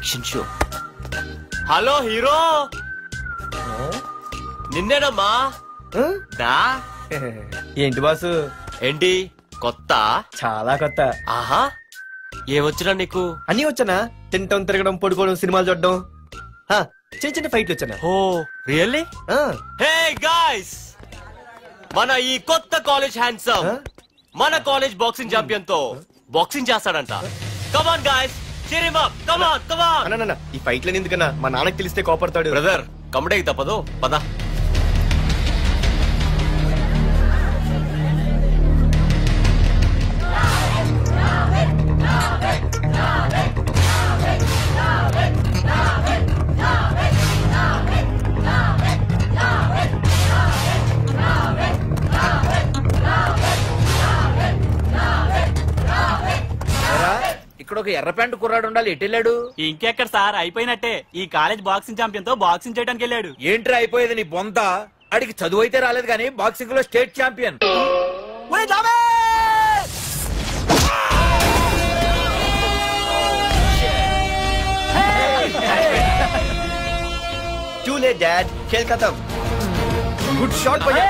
Action show. Hello hero, నిన్నేనమ్మా. ఏంటి boss? ఏంటి కొత్త? చాలా కొత్త. ఆహా, ఏమొచ్చినా నీకు? అన్నీ వచ్చానా? తింటం, తిరగడం, పడుకోవడం, సినిమాలు చూడడం, చిన్న చిన్న ఫైట్లు వచ్చానా? ఓ రియల్లీ? హే గాయ్స్, మన ఈ కొత్త కాలేజ్ హ్యాండ్సమ్ మన కాలేజ్ బాక్సింగ్ ఛాంపియన్ తో బాక్సింగ్ చేస్తాడంట. Come on guys, cheer him up. Come on, come on. అన్న ఈ ఫైట్లని ఎందుకన్నా? మా నాన్నకి తెలిస్తే కోపడతాడు. బ్రదర్, కమడేకి తప్పదు, పద. ఇక్కడ ఒక ఎర్ర ప్యాంటు కుర్రాడు ఉండాలి, ఎటు వెళ్ళాడు? ఇంకెక్కడ సార్, అయిపోయినట్టే. ఈ కాలేజ్ బాక్సింగ్ ఛాంపియన్ తో బాక్సింగ్ చేయడానికి వెళ్ళాడు. ఏంట్రా అయిపోయేది నీ బొంత? అడిగి చదువు అయితే రాలేదు కానీ బాక్సింగ్ లో state champion. Too late, Dad. खेल खत्म. Good shot, भैया.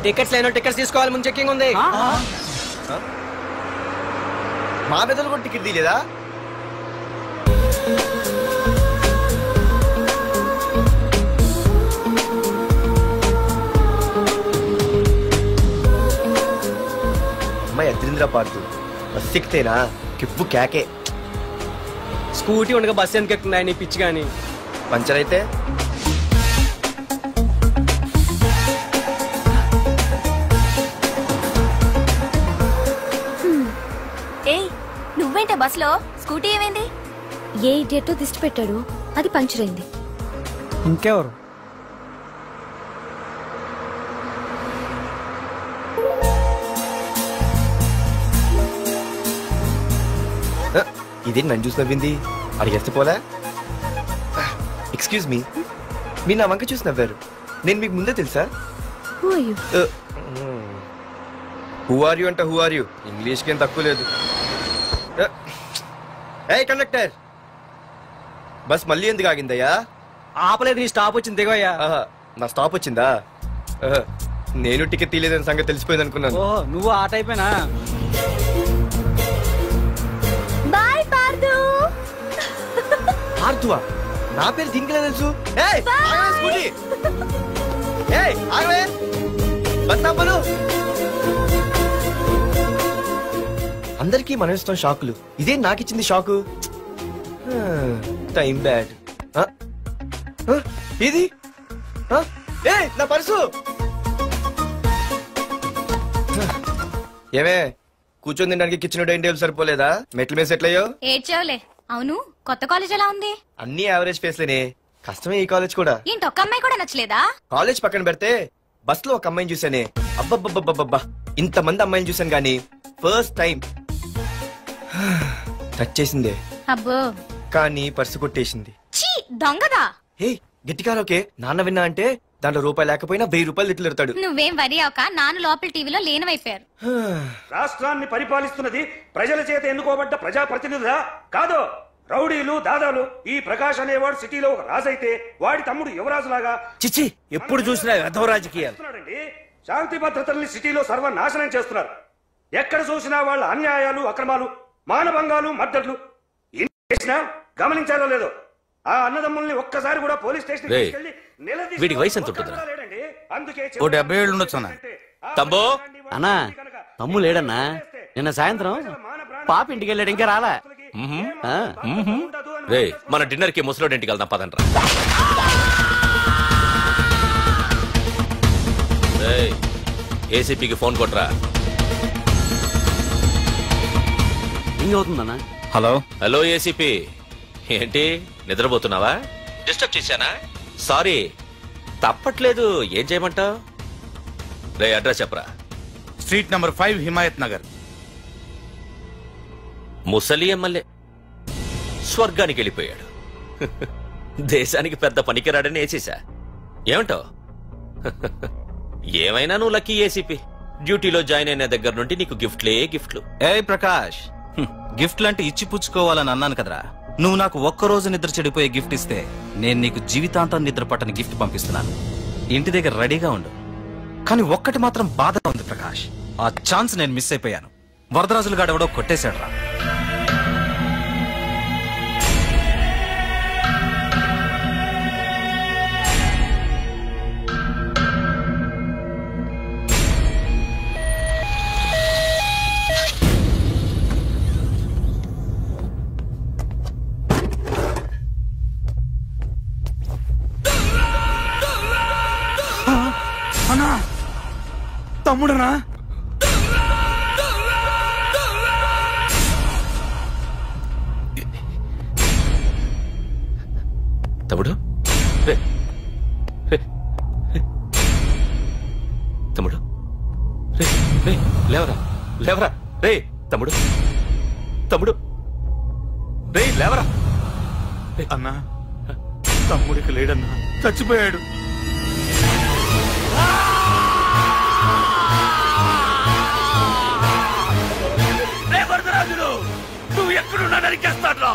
టికెట్స్ లేనో టికెట్స్ తీసుకోవాలి, ముందు చెక్కింగ్ ఉంది. మా పెద్దలు కూడా టికెట్ తీయలేదా? అమ్మాయి అద్రింద్ర పార్తు బస్ ఎక్కితేనా కిప్పు కేకే. స్కూటీ ఉండగా బస్సు ఎందుకు ఎక్కుతున్నాయి నీ పిచ్చి గాని? పంచర్ అయితే నువ్వేంటే బస్ లో? స్కూటీ ఏమైంది? ఏ ఇడియట్ దిష్టి పెట్టాడు, అది పంచర్ అయింది. ఇంకెవరు? ఇదే నన్ను చూసి నవ్వింది, అడిగేస్తే పోలే. ఎక్స్క్యూజ్ మీ, మీరు నా వంక చూసి నవ్వారు, నేను మీకు ముందే తెలుసా? హూ ఆర్ యూ అంట, హూ ఆర్ యూ? ఇంగ్లీష్కి ఏం తక్కువ లేదు. ఏ కండక్టర్, బస్ మళ్ళీ ఎందుకు ఆగిందయ్యా? ఆపలేదు, నీ స్టాప్ వచ్చింది, దిగోయ్యా. నా స్టాప్ వచ్చిందా? నేను టికెట్ తీయలేదని సంగతి తెలిసిపోయింది అనుకున్నాను. ఓహో, నువ్వు ఆ టైపేనా? బాయ్ పార్దు. పార్దువా? నా పేరు దీనికిలా తెలుసు? స్కూటీ బస్ ఆపలు. అందరికీ మనం ఇస్తాం షాకులు, ఇదే నాకిచ్చింది షాకు. Time bad. ఇది నా పర్సు. ఏమే కూర్చొని తినడానికి కిచెన్ డైనింగ్ టేబుల్ సరిపోలేదా? మెట్ల మీద సెట్ అయ్యో. ఏడ్చావులే. అవును, కొత్త కాలేజ్ ఎలా ఉంది? అన్ని యావరేజ్ ఫేస్లేనే, కష్టమే ఈ కాలేజ్ కూడా. ఏంటి, ఒక్క అమ్మాయి కూడా నచ్చలేదా? కాలేజ్ పక్కన పెడితే బస్ లో ఒక అమ్మాయిని చూసానే, అబ్బబ్బబ్బబ్బబ్బా ఇంతమంది అమ్మాయిని చూసాను గానీ ఫస్ట్ టైం టచ్ చేసిందే. అబ్బో, కానీ పర్సు కొట్టేసింది. చీ దొంగదా. హే గట్టిగా ఓకే, నాన్న విన్నా అంటే దాంట్లో రూపాయి లేకపోయినా 1000 రూపాయలు ఇట్లెడతాడు. నువ్వేం వరి అవక, నాన్న లోపల టీవీలో లేనవైపోయారు. రాష్ట్రాన్ని పరిపాలిస్తున్నది ప్రజల చేత ఎన్నుకోబడ్డ ప్రజాప్రతినిధులా కాదు, రౌడీలు దాదాలు. ఈ ప్రకాష్ అనేవాడు సిటీలో ఒక రాజైతే వాడి తమ్ముడు యువరాజులాగా చిచ్చి ఎప్పుడు చూసినా వెధవ రాజకీయాలు. శాంతి భద్రతల్ని సిటీలో సర్వనాశనం చేస్తున్నారు. ఎక్కడ చూసినా వాళ్ళ అన్యాయాలు, అక్రమాలు, మానభంగాలు, మద్దతులు. చేసినా గమనించారో లేదో, ఆ అన్నదమ్ముల్ని ఒక్కసారి కూడా పోలీస్ స్టేషన్ వీడికి వయసు ఎంత ఉంటుంది? అందుకే 70 ఏళ్ళు ఉండొచ్చు అన్న. తమ్ముడు అన్నా, తమ్ము లేడన్నా. నిన్న సాయంత్రం పాప ఇంటికి వెళ్ళాడు, ఇంకా రాలా. రే, మన డిన్నర్ కి ముసలోడి ఇంటికి వెళ్దాం పదండ్రా. ఏసీపీకి ఫోన్ కొట్రా. ఇంకవుతుందన్నా. హలో హలో ఏసీపీ, ఏంటి నిద్రపోతున్నావా? డిస్టర్బ్ చేశానా? సారీ, తప్పట్లేదు. ఏం చేయమంటావు? రే అడ్రస్ చెప్పరా. Street number 5 Himayat Nagar. ముసలి ఎమ్మెల్యే స్వర్గానికి వెళ్ళిపోయాడు. దేశానికి పెద్ద పనికిరాడని వేసేసా. ఏమంటావు? ఏమైనా నువ్వు లక్కీ ఏసీపీ. డ్యూటీలో జాయిన్ అయిన దగ్గర నుండి నీకు గిఫ్ట్లు. ఏ ప్రకాష్, గిఫ్ట్ లాంటి ఇచ్చి పుచ్చుకోవాలని అన్నాను కదరా. నువ్వు నాకు ఒక్కరోజు నిద్ర చెడిపోయే గిఫ్ట్ ఇస్తే నేను నీకు జీవితాంతం నిద్ర పట్టని గిఫ్ట్ పంపిస్తున్నాను. ఇంటి దగ్గర రెడీగా ఉండు. కానీ ఒక్కటి మాత్రం బాధగా ఉంది ప్రకాష్, ఆ ఛాన్స్ నేను మిస్ అయిపోయాను. వరదరాజులు గాడెవడో కొట్టేశాడు రా. తమ్ముడనా? తమ్ముడు తమ్ముడు లేవరా రే తమ్ముడు రే లేవరా. అన్నా, తమ్ముడికి లేడన్నా, చచ్చిపోయాడు. నువ్వు ఎక్కడున్నా నరికేస్తాడ్రా.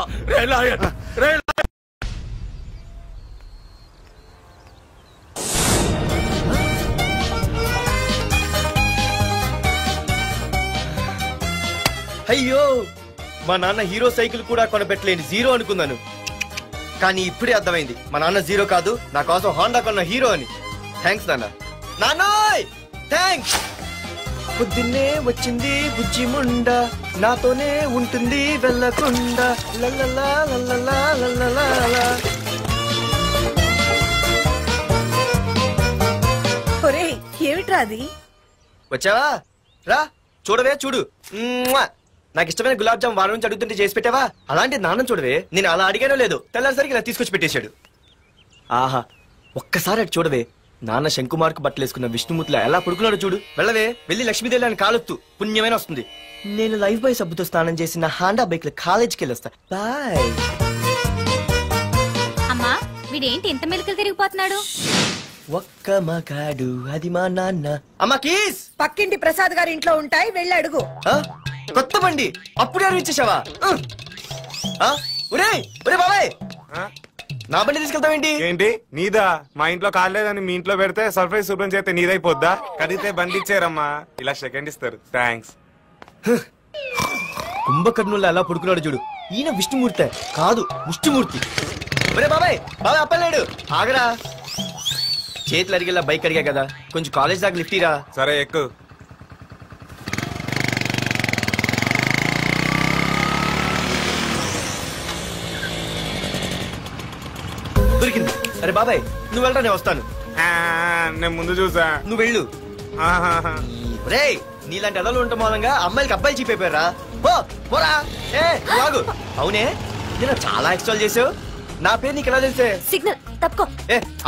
అయ్యో, మా నాన్న హీరో సైకిల్ కూడా కొనబెట్టలేని జీరో అనుకున్నాను. కానీ ఇప్పుడే అర్థమైంది, మా నాన్న జీరో కాదు, నా కోసం హోండా కొన్న హీరో అని. థ్యాంక్స్ నాన్న. నాన్నోయ్ థ్యాంక్స్. పొద్దున్నే వచ్చింది బుజ్జి ముండ, నాతోనే ఉంటుంది వెళ్ళకుండా. లల్లలా లల్లలా లల్లలా. ఏమిట్రా అది? వచ్చావా? రా చూడవే, చూడు. నాకు ఇష్టమైన గులాబ్ జామ్ వారం నుంచి అడుగుతుంటే చేసి పెట్టావా? అలాంటి నాన్న చూడవే, నేను అలా అడిగానో లేదు, తెల్లారిసరికి ఇలా తీసుకొచ్చి పెట్టేశాడు. ఆహా, ఒక్కసారి అటు చూడవే, నాన్న శంకుమార్కు బట్టలేసుకున్న విష్ణుమూర్తిలా ఎలా పడుకున్నాడు చూడు. వెళ్ళవే, వెళ్ళి లక్ష్మీదేవి అని కాలొత్తు, పుణ్యమైన వస్తుంది. నేను లైఫ్ బాయ్ సబ్బుతో స్నానం చేసి నా హాండా బైక్ లో కాలేజీకి వెళ్ళొస్తా. బాయ్. అమ్మా, వీడేంటి ఇంత మెలికలు తిరిగిపోతున్నాడు? ఒక్క మగాడు అది మా నాన్న. అమ్మా కీస్ పక్కింటి ప్రసాద్ గారి ఇంట్లో ఉంటాయి, వెళ్ళి అడుగు. కొత్త బండి అప్పుడే అరివిచ్చేసావా? ఒరే బాబాయ్, నా బండి తీసుకెళ్తావేంటి? ఏంటి నీదా? మా ఇంట్లో కాలేదని మీ ఇంట్లో పెడితే సర్ప్రైజ్ శుభ్రం చేస్తే నీదైపోద్దా? కడిగితే బండి ఇచ్చారమ్మా, ఇలా సెకండ్ ఇస్తారు. థ్యాంక్స్. కుంభకర్ణుల్లో ఎలా పడుకున్నాడు చూడు. ఈయన విష్ణుమూర్తి కాదు, ముష్టిమూర్తి. ఒరే బాబాయ్, అప్పలేడు, ఆగరా. చేతులు అరిగేలా బైక్ అడిగా కదా, కొంచెం కాలేజ్ దాకా లిఫ్ట్ ఇరా. సరే ఎక్కు. దొరికింది. అరే బాబాయ్, నువ్వు వెళ్ళరా, నేను వస్తాను. నేను ముందు చూసా, నువ్వు వెళ్ళు. రే, నీలాంటి అదలు ఉండటం మూలంగా అమ్మాయిలకి అబ్బాయిలు చీపైపోయారా? పోరా. లాగు. అవునే, నేను చాలా ఎక్స్ట్రాల్ చేసావు. నా పేరు నీకు ఎలా తెలిసే? సిగ్నల్ తప్పుకో.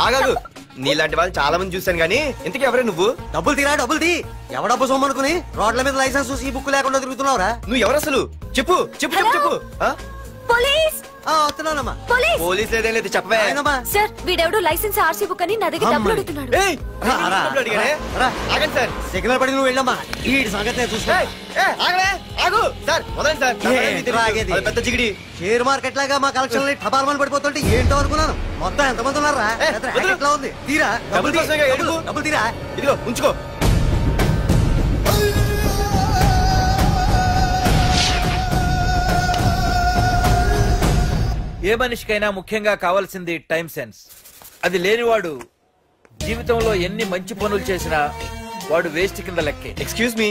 ఆగాగు. నీలాంటి వాళ్ళు చాలా మంది చూశాను గానీ ఇంతకీ ఎవరే నువ్వు? డబ్బులు తీరా, డబ్బులు తీ. ఎవడబ్బు సొమ్మనుకుని రోడ్ల మీద లైసెన్స్ చూసి బుక్ లేకుండా తిరుగుతున్నావురా? నువ్వు ఎవరు అసలు? చెప్పు చెప్పు చెప్పు చెప్పు. పోలీస్ వస్తున్నానమ్మా. పోలీస్ లేదేం లేదు, చెప్పవే. సార్, వీడెవడు లైసెన్స్ ఆర్సీ బుక్ అని నా దగ్గర డబ్బులు అడుగుతున్నాడు. ఆగండి సార్. సిగ్నల్ పడి నువ్వు వెళ్ళమ్మా, ఈ సంగతి చూసుకో. ఆగు సార్, వదండి సార్. పెద్ద జిగిడి షేర్ మార్కెట్ లాగా మా కలెక్షన్ టపాల్మని పడిపోతుంటే ఏంటో అనుకున్నాను. మొత్తం ఎంతమంది ఉన్నారా? ఎట్లా ఉంది? తీరా డబ్బులు తీరా. ఇదిగో ఉంచుకో. ఏ మనిషికైనా ముఖ్యంగా కావాల్సింది టైం సెన్స్. అది లేనివాడు జీవితంలో ఎన్ని మంచి పనులు చేసినా వాడు వేస్ట్ కింద లెక్కే. Excuse me.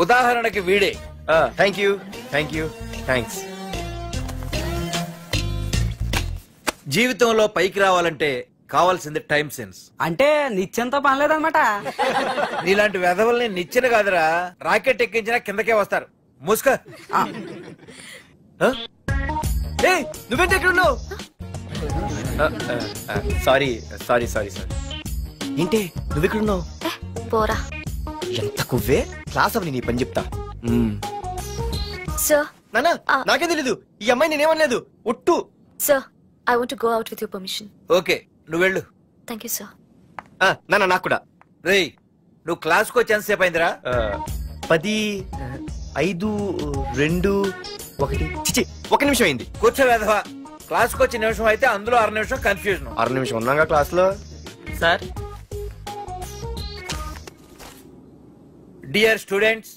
ఉదాహరణకి వీడే. Thank you thanks. జీవితంలో పైకి రావాలంటే కావాల్సింది టైం సెన్స్. అంటే నిత్యంతో పనిలేదన్నమాట. నీలాంటి వెధవల్ని నిచ్చెన కాదురా, రాకెట్ ఎక్కించినా కిందకే వస్తారు. ముస్క. నువ్వేంటి ఎక్కడ ఉన్నావు? సారీ. ఏంటి నువ్వెక్కడున్నావు? పోరా. ఎంత కువ్వే. క్లాస్ అవని నీ పని చెప్తా. సార్, నానా నాకే తెలీదు, ఈ అమ్మాయి నేనేమనలేదు, ఒట్టు. Sir, I want to go out with your permission. Okay, నువ్వు వెళ్ళు. Thank you sir. నానా నాకు కూడా. రేయ్, నువ్వు క్లాస్కి వచ్చి ఎంతసేపు అయిందిరా? 10, 5, 2, 1 చిచి 1 నిమిషం అయింది. కూర్చోవేదవా. క్లాస్కి వచ్చే నిమిషం అయితే అందులో 6 నిమిషం కన్ఫ్యూజన్. 6 నిమిషం ఉన్నాగా క్లాస్ లో. సార్, డియర్ స్టూడెంట్స్,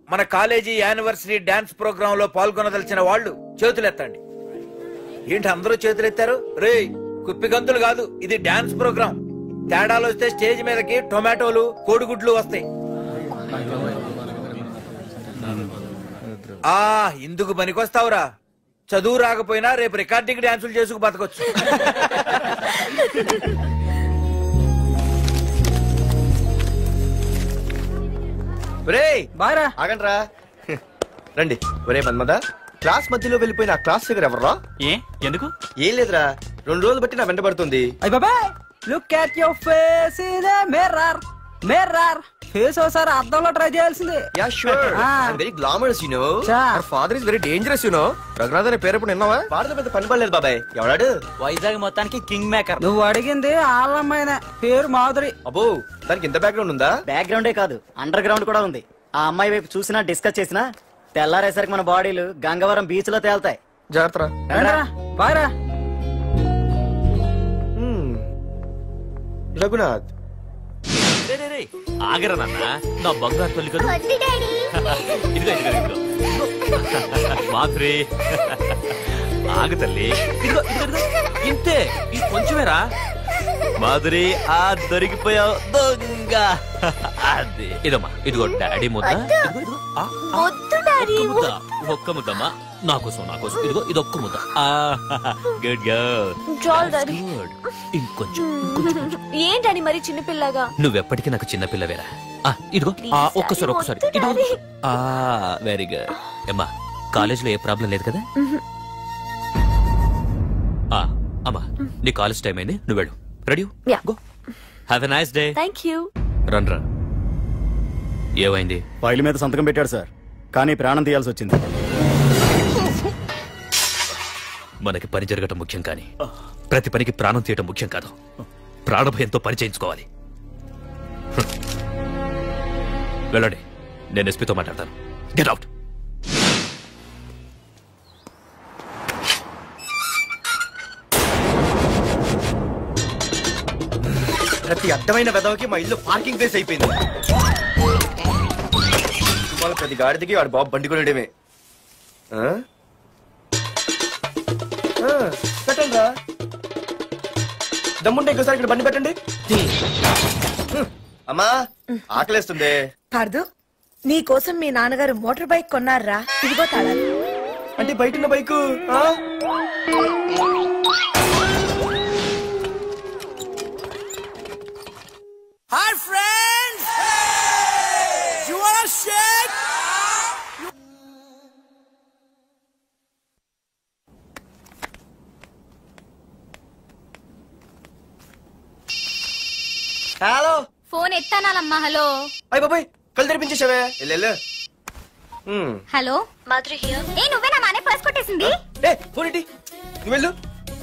మన కాలేజీ యానివర్సరీ డాన్స్ ప్రోగ్రామ్ లో పాల్గొనదలిచిన వాళ్ళు చేతులెత్తండి. ఏంటి అందరూ చేతులెత్తారు? రే, కుప్పిగంతులు కాదు, ఇది డాన్స్ ప్రోగ్రామ్. తేడాలు వస్తే స్టేజ్ మీదకి టొమాటోలు, కోడిగుడ్లు వస్తాయి. ఇందుకు పనికొస్తావురా. చదువు రాకపోయినా రేపు రికార్డింగ్ డాన్సులు చేసుకు బతకొచ్చు. ఆగండ్రా, రండి. ఒరే మన్మద, క్లాస్ మధ్యలో వెళ్ళిపోయిన ఆ క్లాస్ ఫిగర్ ఎవర్రా? ఎందుకు? ఏం లేదురా, 2 రోజులు బట్టి నా వెంట పడుతుంది. Look at your face in the mirror. Mirror face ఒకసారి అద్దంలో ట్రై చేయాల్సిందే. Yeah sure, I am very glamorous you know. Our father is very dangerous you know. Raghunath అనే పేరు ఎప్పుడు విన్నావా? వాడితో పెద్ద పని పడలేదు బాబాయ్. ఎవడాడు? వైజాగ్ మొత్తానికి కింగ్ మేకర్. నువ్వు అడిగింది ఆళ్ళమ్మాయిన పేరు మాధురి. అబ్బో, దానికి ఇంత బ్యాక్గ్రౌండ్ ఉందా? బ్యాక్గ్రౌండే కాదు, అండర్ గ్రౌండ్ కూడా ఉంది. ఆ అమ్మాయి వైపు చూసినా డిస్కస్ చేసినా తెల్లారేసరికి మన బాడీలు గంగవరం బీచ్ లో తేలుతాయి. జాగ్రత్త. బాయ్రా. రఘునాథ్, ఆగరా నాన్న, నా బంగారు తల్లి కదా. ఇదిగో ఇదిగో ఇదిగో మాధురి, ఆగు తల్లి. ఇదిగో ఇదిగో ఇంతే, ఇది కొంచెమేరా. మాధురి, దొరికిపోయావు దొంగ. అది ఇదమ్మా, ఇదిగో డాడీ ముద్ద. ఒక్క ముద్దమ్మా, నా కోసం ఇదిగో ఇదొక్క ముద్ద. Good good. ఇంకొంచెం. ఏంటని మరి చిన్నపిల్లగా? నువ్వెప్పటికీ నాకు చిన్నపిల్లవేరా. ఇదిగో ఒక్కసారి ఇదిగో. Very good. అమ్మా, కాలేజీలో ఏ ప్రాబ్లం లేదు కదా? అమ్మా, నీ కాలేజ్ టైం అయింది, నువ్వు వెళ్ళు. Ready? Go. Have a nice day. Thank you. రండ్రా. ఏమైంది? ఫైల్ మీద సంతకం పెట్టాడు సార్, కానీ ప్రాణం తీయాల్సి వచ్చింది. మనకి పని జరగటం ముఖ్యం, కానీ ప్రతి పనికి ప్రాణం తీయటం ముఖ్యం కాదు. ప్రాణభయంతో పని చేయించుకోవాలి. వెళ్ళండి, నేను ఎస్పీతో మాట్లాడతాను. Get out. ప్రతి అడ్డమైన వెదవకి మా ఇల్లు పార్కింగ్ ప్లేస్ అయిపోయింది. వాళ్ళ ప్రతి గాడిదకి వాడు బాబు బండి కొనడమే. పెట్టండి రా, దమ్ముంటే ఇంకోసారి ఇక్కడ బండి పెట్టండి. అమ్మా, ఆకలేస్తుంది. పార్దు, నీ కోసం మీ నాన్నగారు మోటార్ బైక్ కొన్నారా? ఇదిగో తాళాలు. అంటే బయట ఉన్న bike. Hi friends, you want shake? Hello. Phone ఎత్తానాలమ్మా. హలో. అయ్య బాబాయ్, కళ్ళు తెరిపించేసావే. వెళ్ళు. Hello, Madhuri here. ఏ నువ్వేనా మానే పర్స్ కొట్టేసింది? ఫోన్ ఏంటి? నువ్వు వెళ్ళు,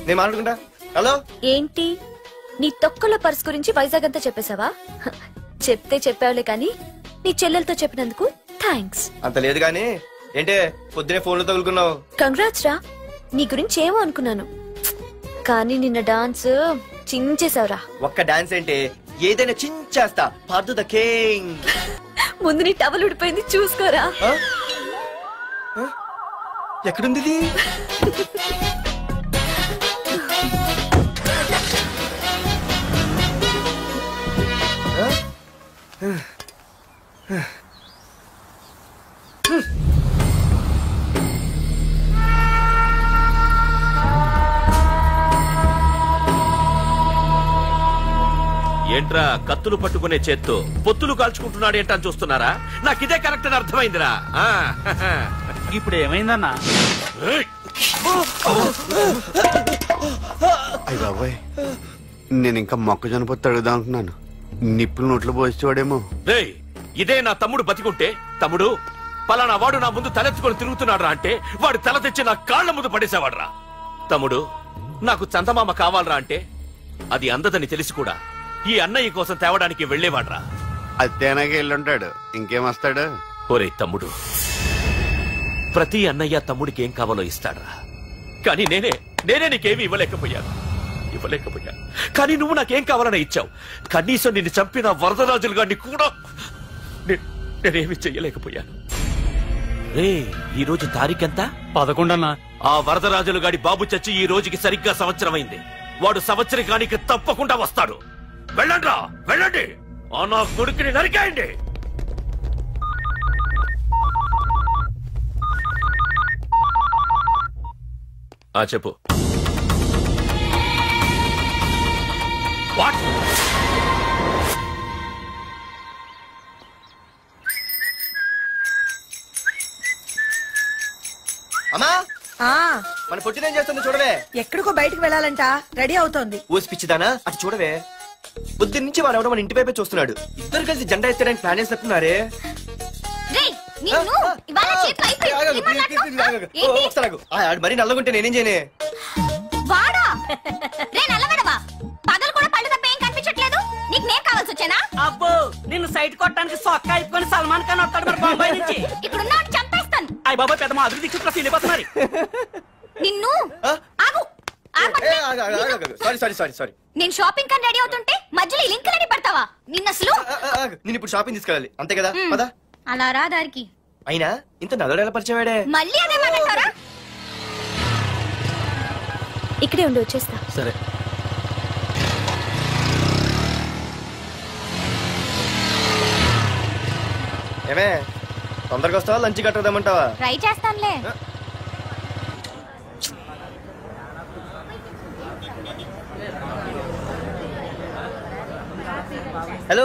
నేను మాట్లాడుకుంటా. హలో. ఏంటి, నీ తొక్కల పర్స్ గురించి వైజాగ్ అంతా చెప్పేశావా? చెప్తే చెప్పావులే, కానీ నీ చెల్లెలతో చెప్పినందుకు థ్యాంక్స్. అంత లేదు గానీ ఏంటే పొద్దునే ఫోన్లో తగులుకున్నావు? కంగ్రాట్స్ రా. నీ గురించి ఏమో అనుకున్నాను, కానీ నిన్న డాన్స్ చించేశావురా. ఒక్క డాన్స్ ఏంటి, ఏదైనా చించేస్తా. Pardhu the king. ముందు నీ టవల్ ఉడిపోయింది, చూసుకోరా. ఎక్కడుంది ఇది? ఏంట్రా కత్తులు పట్టుకునే చేత్తో పొత్తులు కాల్చుకుంటున్నాడు ఏంటని చూస్తున్నారా? నాకు ఇదే కరెక్ట్ అని అర్థమైందిరా. ఇప్పుడు ఏమైందన్నా? అయ్య బాబాయ్, నేను ఇంకా మొక్కజొన్న పొత్తు అడుగుదాం అనుకున్నాను. నిప్పులు నోట్లో పోసేవాడేమో. ఇదే నా తమ్ముడు బతికుంటే, తమ్ముడు పలానా వాడు నా ముందు తలెత్తుకొని తిరుగుతున్నాడు రా అంటే వాడు తల తెచ్చి నా కాళ్ల ముందు పడేసేవాడ్రా. తమ్ముడు నాకు చందమామ కావాలరా అంటే అది అందదని తెలిసి కూడా ఈ అన్నయ్య కోసం తేవడానికి వెళ్లేవాడ్రా. అత్తేనాకి వెళ్ళుంటాడు, ఇంకేం వస్తాడు? ఒరే తమ్ముడు, ప్రతి అన్నయ్య తమ్ముడికి ఏం కావాలో ఇస్తాడ్రా. కానీ నేనే నీకేమీ ఇవ్వలేకపోయాను. కానీ నువ్వు నాకేం కావాలని ఇచ్చావు. కనీసం నిన్ను చంపిన వరదరాజులు గారిని కూడా నేనేమి చెయ్యలేకపోయాను. రే, ఈ రోజు తారీఖెంత? 11 అన్నా. ఆ వరదరాజులు గాడి బాబు చచ్చి ఈ రోజుకి సరిగ్గా సంవత్సరమైంది. వాడు సంవత్సరానికి తప్పకుండా వస్తాడు. వెళ్ళండ్రా, వెళ్ళండి. ఆ నా కొడుకుని నరికేయండి. చెప్పు. వాట్? అమ్మా, ఆ మన పొట్టినేం చేస్తుంది చూడవే. ఎక్కడికో బయటకు వెళ్ళాలంట, రెడీ అవుతోంది. ఊసి పిచ్చిదానా, అటు చూడవే. బుద్ధి నుంచి వాడు ఎవడో మన ఇంటి వైపే చూస్తున్నాడు. ఇద్దరు కలిసి జెండా ఎత్తడానికి ప్లాన్ చేస్తున్నట్టున్నారే. మరి నల్లగుంటే నేనేం చేయనే? వాడా రే నల్లవడవా, పగలు కూడా పళ్ళు తప్ప ఏం కనిపించట్లేదు. నీకు నేను కావాల్సి వచ్చానా? అబ్బో, నిన్ను సైట్ కొట్టడానికి సొక్క అయిపోయి సల్మాన్ ఖాన్ వస్తాడు మరి బొంబాయి నుంచి. ఇప్పుడు చంపేస్తాను. అయ్య బాబా, పెద్ద మా అభివృద్ధి చుట్టూ వెళ్ళిపోతున్నారు. నిన్ను ఆగు. సారీ. నేను షాపింగ్ కని రెడీ అవుతుంటే మధ్యలో ఈ లింక్ రెడీ పడతావా? నిన్న అసలు నేను ఇప్పుడు షాపింగ్ తీసుకెళ్ళాలి, అంతే కదా? పదా. అలా రా దారికి. అయినా ఇంత నల్లడు ఎలా పరిచయం వాడే? మళ్ళీ అదే మాట్లాడతారా? ఇక్కడే ఉండి వచ్చేస్తా. సరే. ఏమే, తొందరగా వస్తావా? లంచ్ కట్టదామంటావా? ట్రై చేస్తానులే. హలో,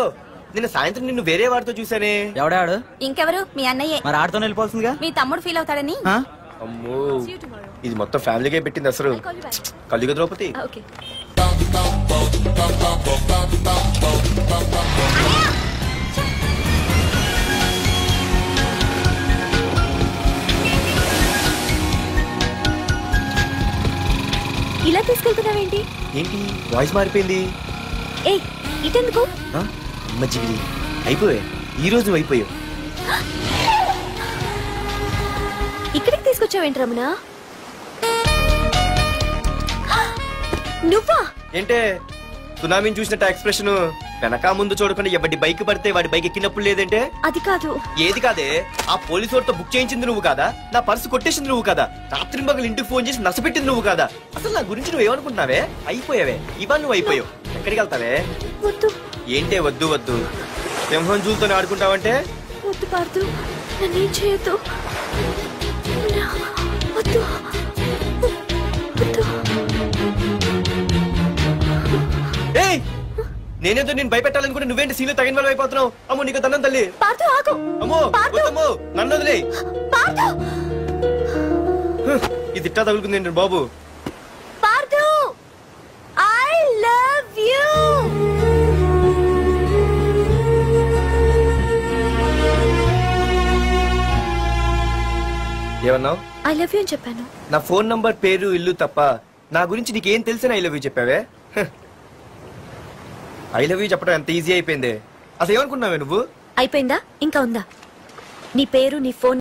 నిన్న సాయంత్రం నిన్ను వేరే వాడితో చూసానే. ఎవడాడు? ఇంకెవరు? మీ అన్నయ్యే. మరి ఆడుతో వెళ్ళిపోతుందిగా. మీ తమ్ముడు ఫీల్ అవుతాడని. అమ్మో, ఇది మొత్తం ఫ్యామిలీకే పెట్టింది అసలు. కలియుగ ద్రౌపది. ఇలా తీసుకెళ్తున్నావేంటి? ఏంటి వాయిస్ మారిపోయింది? ఏ, ఇటెందుకు? మజ్జిగిరి అయిపోయా. ఈ రోజు అయిపోయావు. ఇక్కడికి తీసుకొచ్చావేంటి రమణ? నువ్వా? ఏంటే సునామీని చూసినట్టు ఎక్స్ప్రెషన్? వెనక ముందు చూడకుండా ఎవడి బైక్ పడితే వాడి బైక్ ఎక్కినప్పుడు లేదంటే? అది కాదు. ఏది కాదే? ఆ పోలీసు వాడితో బుక్ చేయించింది నువ్వు కాదా? నా పర్సు కొట్టేసింది నువ్వు కాదా? రాత్రి మగలు ఇంటికి ఫోన్ చేసి నసపెట్టింది నువ్వు కాదా? అసలు నా గురించి నువ్వు ఏమనుకుంటున్నావే? అయిపోయావే. ఇవాళ నువ్వు అయిపోయావు. ఎక్కడికి వెళ్తావే? వద్దు. ఏంటే వద్దు వద్దు? సింహం జూలతో ఆడుకుంటావంటే? వద్దు పార్దు, నన్నేం చేయొద్దు. వద్దు. ఏయ్, నేనేదో నేను భయపెట్టాలనుకుంటే నువ్వేంటి సీన్లో తగిన వాళ్ళు అయిపోతున్నావు? అమ్మో, నీకు దండం తల్లి. అమ్మో వద్దమ్మో, నన్ను వదిలే. ఇది ఇట్టా తగులుకుంది బాబు. పార్దు, ఐ లవ్ యూ. ఏమన్నావు? ఐ లవ్ యూ అని చెప్పాను. నా ఫోన్ నంబర్, పేరు, ఇల్లు తప్ప నా గురించి నీకేం తెలిసిన ఐ లవ్ యూ చెప్పావే? ఐ లవ్ యూ చెప్పడం ఎంత ఈజీ అయిపోయింది. అసలు ఏమనుకున్నావే నువ్వు? అయిపోయిందా? ఇంకా ఉందా? నీ పేరు, నీ ఫోన్